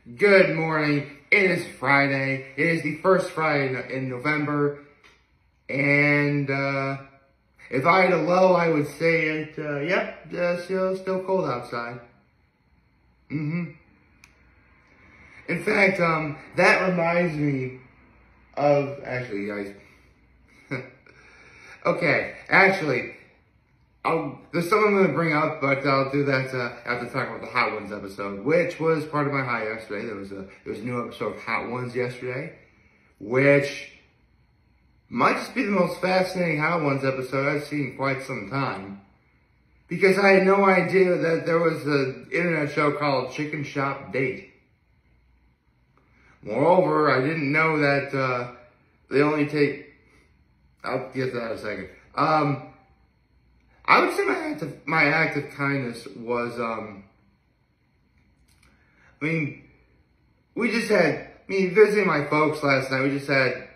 Good morning. It is Friday. It is the first Friday in November. And if I had a low, I would say it, still cold outside. In fact, that reminds me of, actually, guys. Okay, actually, there's something I'm going to bring up, but I'll do that after talking about the Hot Ones episode, which was part of my high yesterday. There was a new episode of Hot Ones yesterday, which might just be the most fascinating Hot Ones episode I've seen in quite some time. Because I had no idea that there was an internet show called Chicken Shop Date. Moreover, I didn't know that they only take... I'll get to that in a second. I would say my act of kindness was, visiting my folks last night, we just had,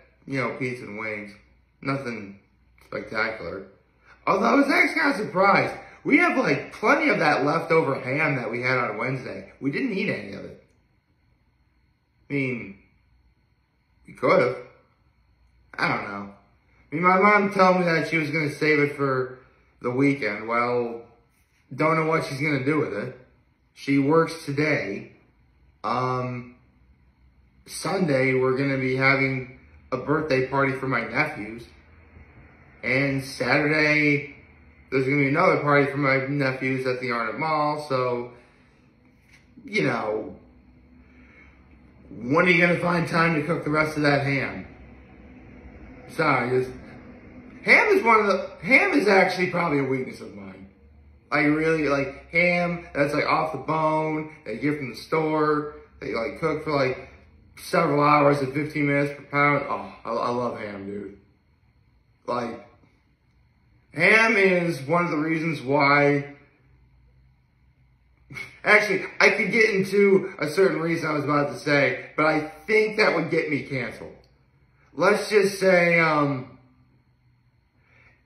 pizza and wings. Nothing spectacular. Although I was actually kind of surprised. We have, plenty of that leftover ham that we had on Wednesday. We didn't eat any of it. We could have. I don't know. My mom told me that she was going to save it for the weekend. Well, don't know what she's going to do with it. She works today. Sunday, we're going to be having a birthday party for my nephews. And Saturday, there's going to be another party for my nephews at the Arnott Mall. So, when are you going to find time to cook the rest of that ham? Sorry, ham is actually probably a weakness of mine. I really like ham that's off the bone, they get from the store, they cook for several hours at 15 minutes per pound. Oh, I love ham, dude. Ham is one of the reasons why, actually, I could get into a certain reason I was about to say, but I think that would get me canceled. Let's just say,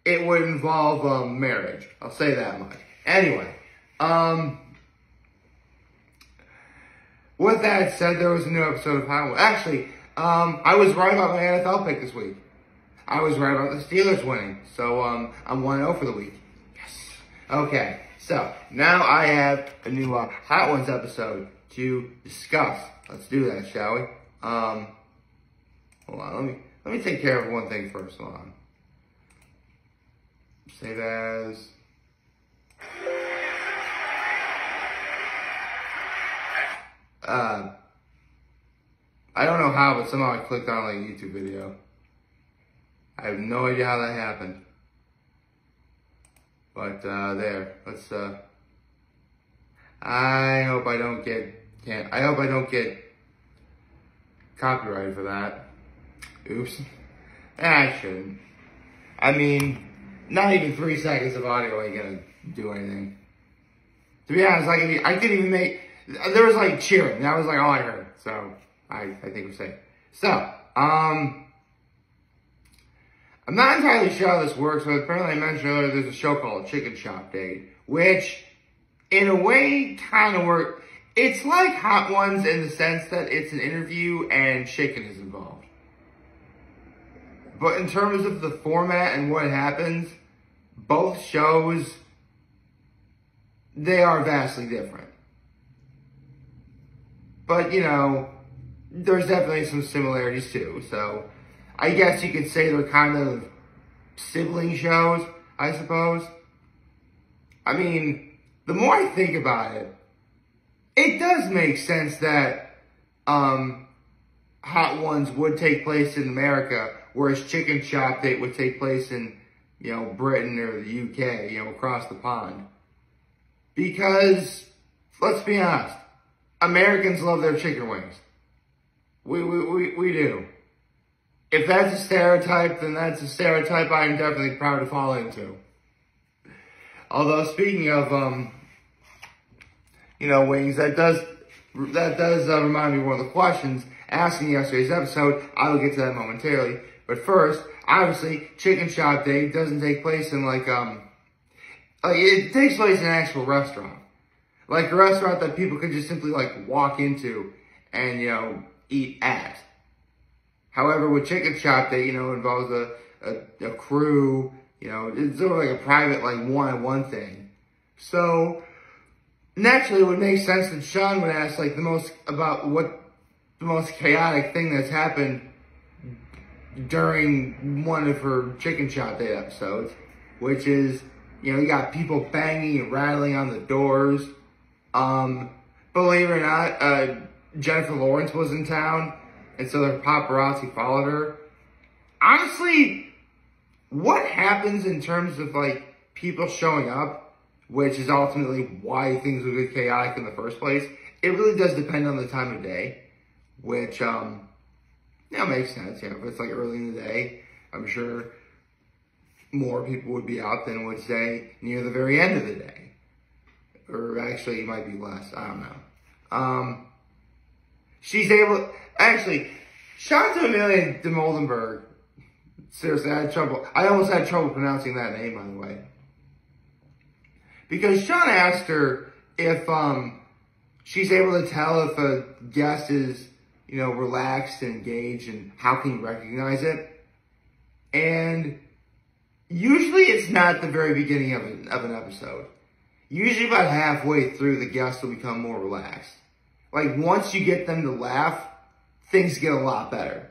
it would involve, marriage. I'll say that much. Anyway, with that said, there was a new episode of Hot Ones. Actually, I was right about my NFL pick this week. I was right about the Steelers winning. So, I'm 1-0 for the week. Yes. Okay, so, now I have a new, Hot Ones episode to discuss. Let's do that, shall we? Hold on, let me take care of one thing first. Hold on. Save as. I don't know how, but somehow I clicked on a YouTube video. I have no idea how that happened. But there. Let's I hope I don't get copyrighted for that. Oops. I shouldn't. Not even 3 seconds of audio ain't gonna do anything. To be honest, I couldn't even make, there was cheering. That was all I heard. So, I think we're safe. So, I'm not entirely sure how this works, but apparently I mentioned earlier there's a show called Chicken Shop Date, which, in a way, kind of works. It's like Hot Ones in the sense that it's an interview and chicken is involved. But in terms of the format and what happens, both shows, they are vastly different. But, there's definitely some similarities too. So, I guess you could say they're kind of sibling shows, I suppose. The more I think about it, it does make sense that Hot Ones would take place in America, whereas Chicken Shop Date would take place in, Britain or the UK, across the pond. Because, let's be honest, Americans love their chicken wings. We do. If that's a stereotype, then that's a stereotype I'm definitely proud to fall into. Although, speaking of, wings, that does remind me of one of the questions asked in yesterday's episode. I will get to that momentarily. But first, obviously, Chicken Shop Date doesn't take place in it takes place in an actual restaurant. A restaurant that people could just simply walk into and, eat at. However, with Chicken Shop Date, involves a crew, it's sort of like a private, like, one-on-one thing. So, naturally, it would make sense that Sean would ask, like, what the most chaotic thing that's happened during one of her Chicken Shop Date episodes, which is, you got people banging and rattling on the doors. Believe it or not, Jennifer Lawrence was in town, and so the paparazzi followed her. Honestly, what happens in terms of, like, people showing up, which is ultimately why things would get chaotic in the first place, it really does depend on the time of day, which, makes sense. If it's, like, early in the day, I'm sure more people would be out than would, say, near the very end of the day. Or actually, it might be less. I don't know. Shout out to Amelia de Moldenberg. Seriously, I almost had trouble pronouncing that name, by the way. Because Sean asked her if, she's able to tell if a guest is, relaxed and engaged, and how can you recognize it? And usually it's not the very beginning of an episode. Usually about halfway through, the guests will become more relaxed. Like, once you get them to laugh, things get a lot better.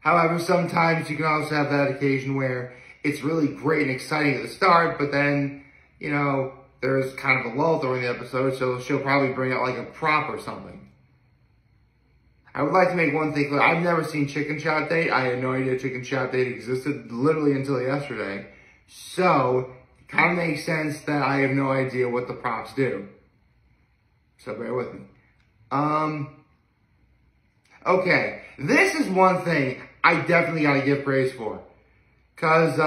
However, sometimes you can also have that occasion where it's really great and exciting at the start, but then, there's kind of a lull during the episode, so she'll probably bring out, like, a prop or something. I would like to make one thing clear. I've never seen Chicken Shop Date. I had no idea Chicken Shop Date existed literally until yesterday. So, it kind of makes sense that I have no idea what the props do. So bear with me. Okay. This is one thing I definitely gotta give praise for. Cause,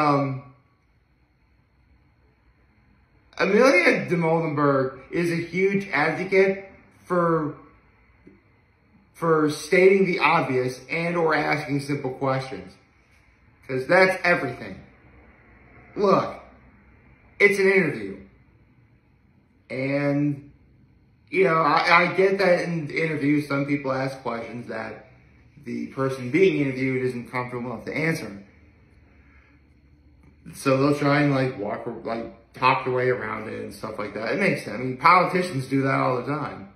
Amelia de Moldenberg is a huge advocate for stating the obvious and or asking simple questions. Because that's everything. Look, it's an interview. And, I get that in interviews, some people ask questions that the person being interviewed isn't comfortable enough to answer. So they'll try and, talk their way around it and stuff like that. It makes sense. I mean, politicians do that all the time.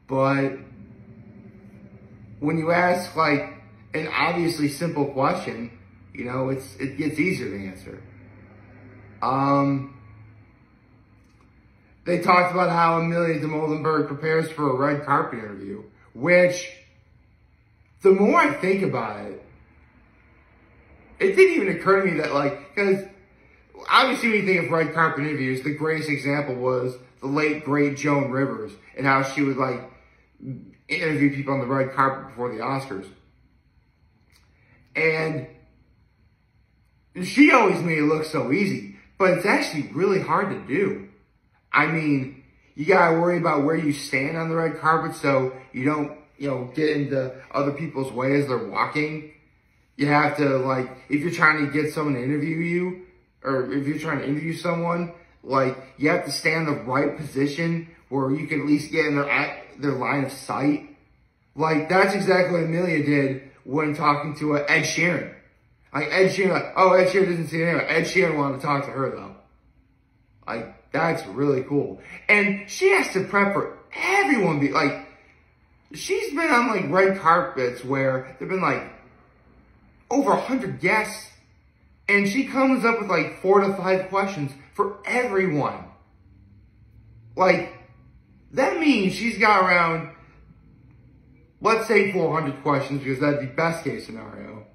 But when you ask, an obviously simple question, it gets easier to answer. They talked about how Amelia de Moldenberg prepares for a red carpet interview, which, the more I think about it, it didn't even occur to me that, because obviously when you think of red carpet interviews, the greatest example was the late, great Joan Rivers, and how she would, interview people on the red carpet before the Oscars. And she always made it look so easy, but it's actually really hard to do. I mean, you gotta worry about where you stand on the red carpet so you don't, get into other people's way as they're walking. You have to, if you're trying to get someone to interview you, or if you're trying to interview someone, you have to stay in the right position where you can at least get in their line of sight. That's exactly what Amelia did when talking to Ed Sheeran. Ed Sheeran, Ed Sheeran doesn't see it anyway. Ed Sheeran wanted to talk to her, though. That's really cool. And she has to prep for everyone. She's been on, red carpets where there've been, over 100 guests. And she comes up with, 4 to 5 questions for everyone. That means she's got around, let's say 400 questions, because that'd be best case scenario.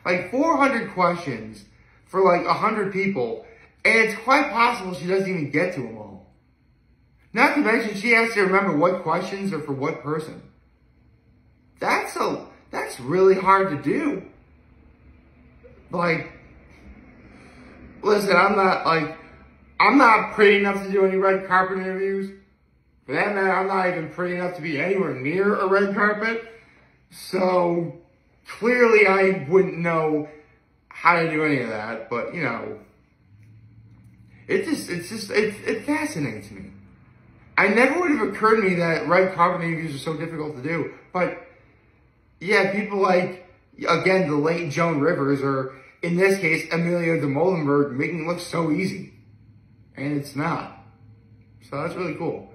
400 questions for 100 people, and it's quite possible she doesn't even get to them all. Not to mention she has to remember what questions are for what person. That's really hard to do. Listen, I'm not pretty enough to do any red carpet interviews. For that matter, I'm not even pretty enough to be anywhere near a red carpet. So, clearly I wouldn't know how to do any of that, but, it fascinates me. I never would have occurred to me that red carpet interviews are so difficult to do. But yeah, people like, again, the late Joan Rivers, or in this case, Amelia de Molenberg, making it look so easy. And it's not. So that's really cool.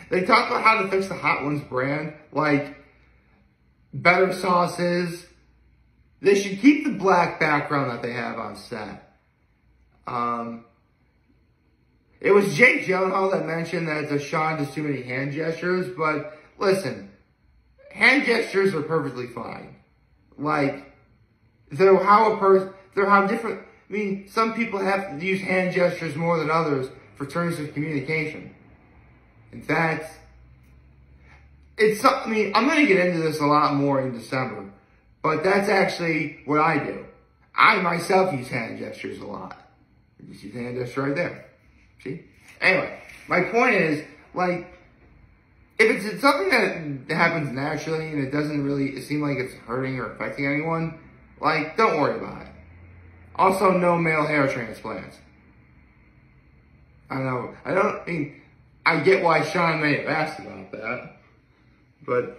They talked about how to fix the Hot Ones brand, like better sauces. They should keep the black background that they have on set. It was Jake Gyllenhaal that mentioned that Deshaun does too many hand gestures, but listen, hand gestures are perfectly fine. Like, they're how different, I mean, some people have to use hand gestures more than others for terms of communication. In fact, I mean, I'm going to get into this a lot more in December, but that's actually what I do. I myself use hand gestures a lot. Just use hand gesture right there. See? Anyway, my point is, like, if it's something that happens naturally and it doesn't really seem like it's hurting or affecting anyone, like, don't worry about it. Also, no male hair transplants. I get why Sean may have asked about that. But,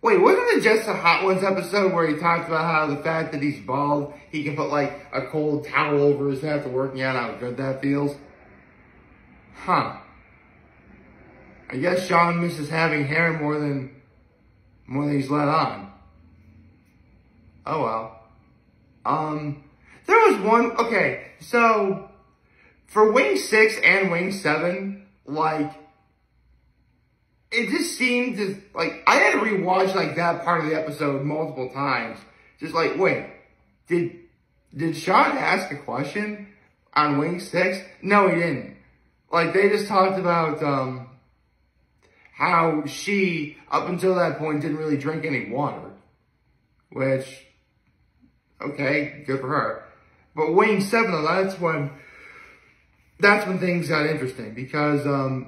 wait, wasn't it just a Hot Ones episode where he talked about how the fact that he's bald, he can put, like, a cold towel over his head after working out, how good that feels? Huh. I guess Sean misses having hair more than he's let on. Oh well. There was one, okay, so, for Wing 6 and Wing 7, like, it just seemed to, like, I had to rewatch, like, that part of the episode multiple times. Just like, wait, did Sean ask a question on Wing 6? No, he didn't. Like, they just talked about, how she, up until that point, didn't really drink any water. Which, okay, good for her. But Wing 7, though, that's when things got interesting. Because,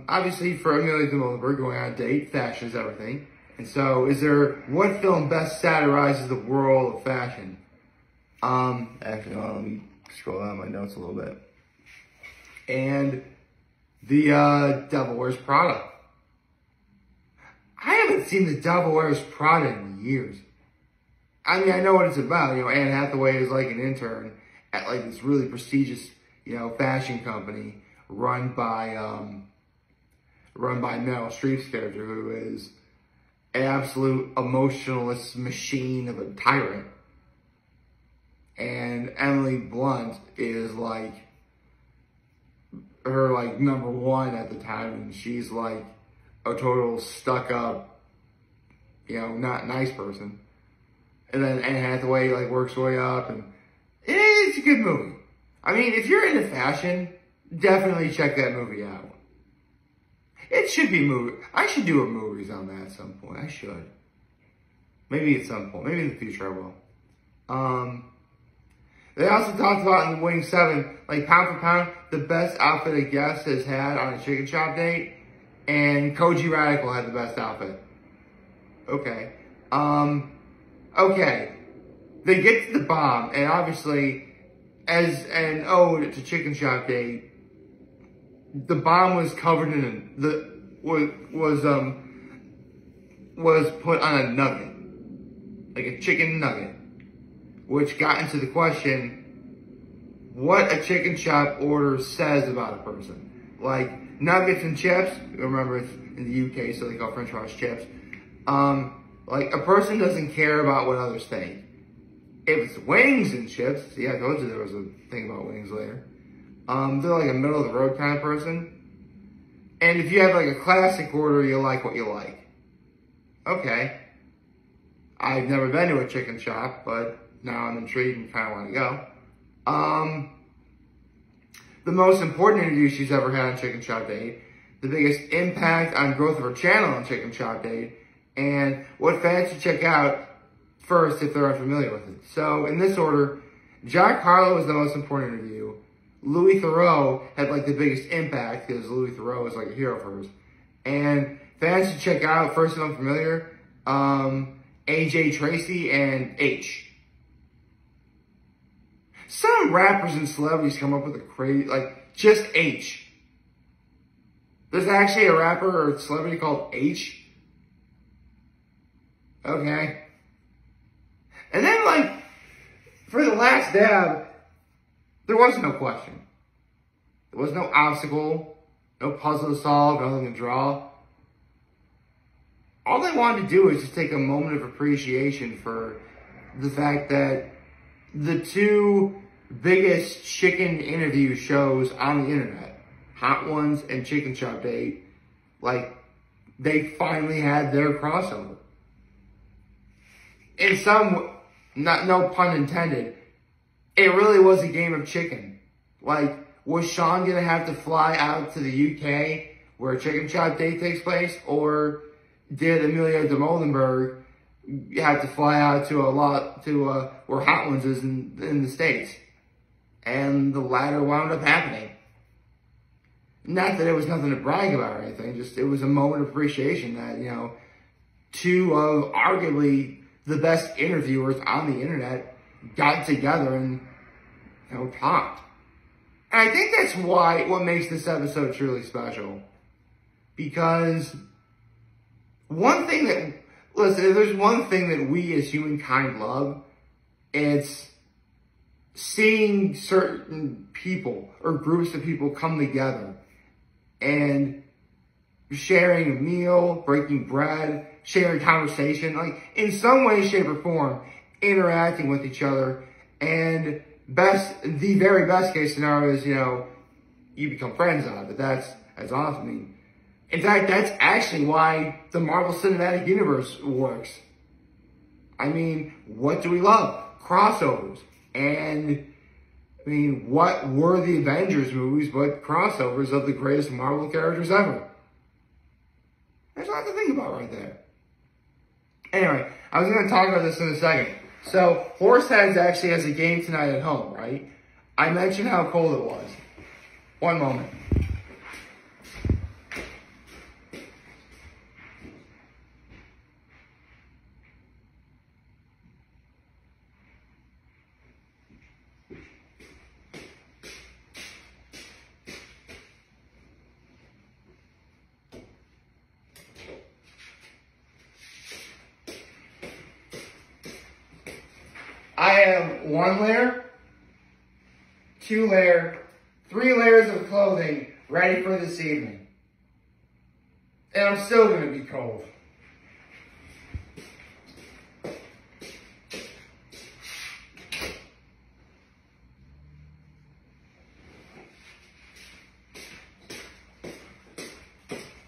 obviously, for Amelia de Molenberg, going on a date, fashion is everything. And so, what film best satirizes the world of fashion? Actually, let me scroll down my notes a little bit. And the Devil Wears Prada. I haven't seen The Devil Wears Prada in years. I mean, I know what it's about. You know, Anne Hathaway is like an intern at like this really prestigious, you know, fashion company run by Meryl Streep's character, who is an absolute emotionalist machine of a tyrant. And Emily Blunt is like her like number one at the time, and she's like a total stuck up, you know, not nice person. And then Anne Hathaway like works her way up, and it's a good movie. I mean, if you're into fashion, definitely check that movie out. It should be movie. I should do a movies on that at some point. I should. Maybe at some point. Maybe in the future I will. They also talked about in the Wing 7, like pound for pound, the best outfit a guest has had on a chicken shop date. And Koji Radical had the best outfit. Okay. Okay. They get to the bomb, and obviously, as an ode to Chicken Shop Date, the bomb was covered in was put on a nugget. Like a chicken nugget. Which got into the question, what a chicken shop order says about a person. Like, nuggets and chips, remember it's in the UK, so they call French fries chips. Like, a person doesn't care about what others think. If it's wings and chips, see, I told you there was a thing about wings later. They're like a middle of the road kind of person. And if you have like a classic order, you like what you like. Okay. I've never been to a chicken shop, but now I'm intrigued and kind of want to go. The most important interview she's ever had on Chicken Shop Date, the biggest impact on growth of her channel on Chicken Shop Date, and what fans should check out first if they're unfamiliar with it. So, in this order, Jack Harlow was the most important interview. Louis Theroux had like the biggest impact because Louis Theroux is like a hero of hers. And fans should check out, first if unfamiliar, AJ Tracy and H. Some rappers and celebrities come up with a crazy, like, just H. There's actually a rapper or celebrity called H. Okay. And then, like, for the last dab, there was no question. There was no obstacle, no puzzle to solve, nothing to draw. All they wanted to do is just take a moment of appreciation for the fact that the two biggest chicken interview shows on the internet, Hot Ones and Chicken Shop Date, like, they finally had their crossover. In some, no pun intended, it really was a game of chicken. Like, was Sean gonna have to fly out to the UK where Chicken Shop Date takes place, or did Emilio de Molenberg have to fly out to where Hot Ones is in the States? And the latter wound up happening. Not that it was nothing to brag about or anything, just it was a moment of appreciation that, you know, two of arguably the best interviewers on the internet got together and, you know, talked. And I think that's what makes this episode truly special. Because listen, if there's one thing that we as humankind love, it's seeing certain people or groups of people come together and sharing a meal, breaking bread, sharing conversation, like in some way, shape, or form, interacting with each other. And the very best case scenario is, you know, you become friends out of it. That's awesome. I mean, in fact, that's actually why the Marvel Cinematic Universe works. I mean, what do we love? Crossovers. And, I mean, what were the Avengers movies but crossovers of the greatest Marvel characters ever? There's a lot to think about right there. Anyway, I was going to talk about this in a second. So, Horseheads actually has a game tonight at home, right? I mentioned how cold it was. One moment. I have 1 layer, 2 layer, 3 layers of clothing ready for this evening. And I'm still going to be cold.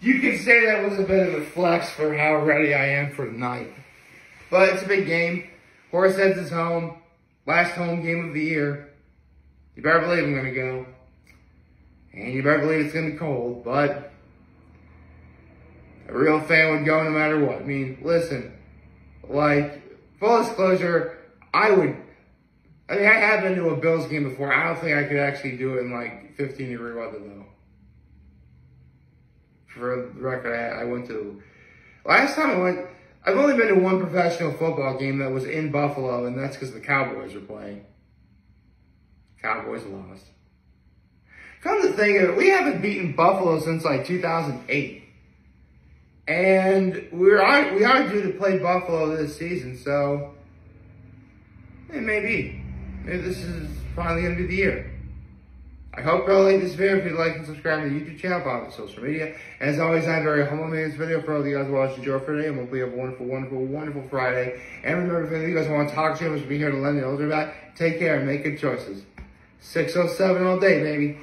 You could say that was a bit of a flex for how ready I am for tonight. But it's a big game. Horseheads is home. Last home game of the year. You better believe I'm going to go. And you better believe it's going to be cold. But a real fan would go no matter what. I mean, listen. Like, full disclosure, I have been to a Bills game before. I don't think I could actually do it in like 15-degree weather though. For the record, I went to... Last time I went... I've only been to one professional football game that was in Buffalo, and that's because the Cowboys were playing. Cowboys lost. Come to think of it, we haven't beaten Buffalo since like 2008. And we are due to play Buffalo this season, so it may be. Maybe this is finally going to be the year. I hope you all like this video. If you'd like and subscribe to the YouTube channel, follow me on social media. As always, I'm very humble to make this video for all of you guys who watched. Enjoy for today, and hopefully you have a wonderful, wonderful, wonderful Friday. And remember, if any of you guys want to talk to me, I will be here to lend you an elder back. Take care and make good choices. 607 all day, baby.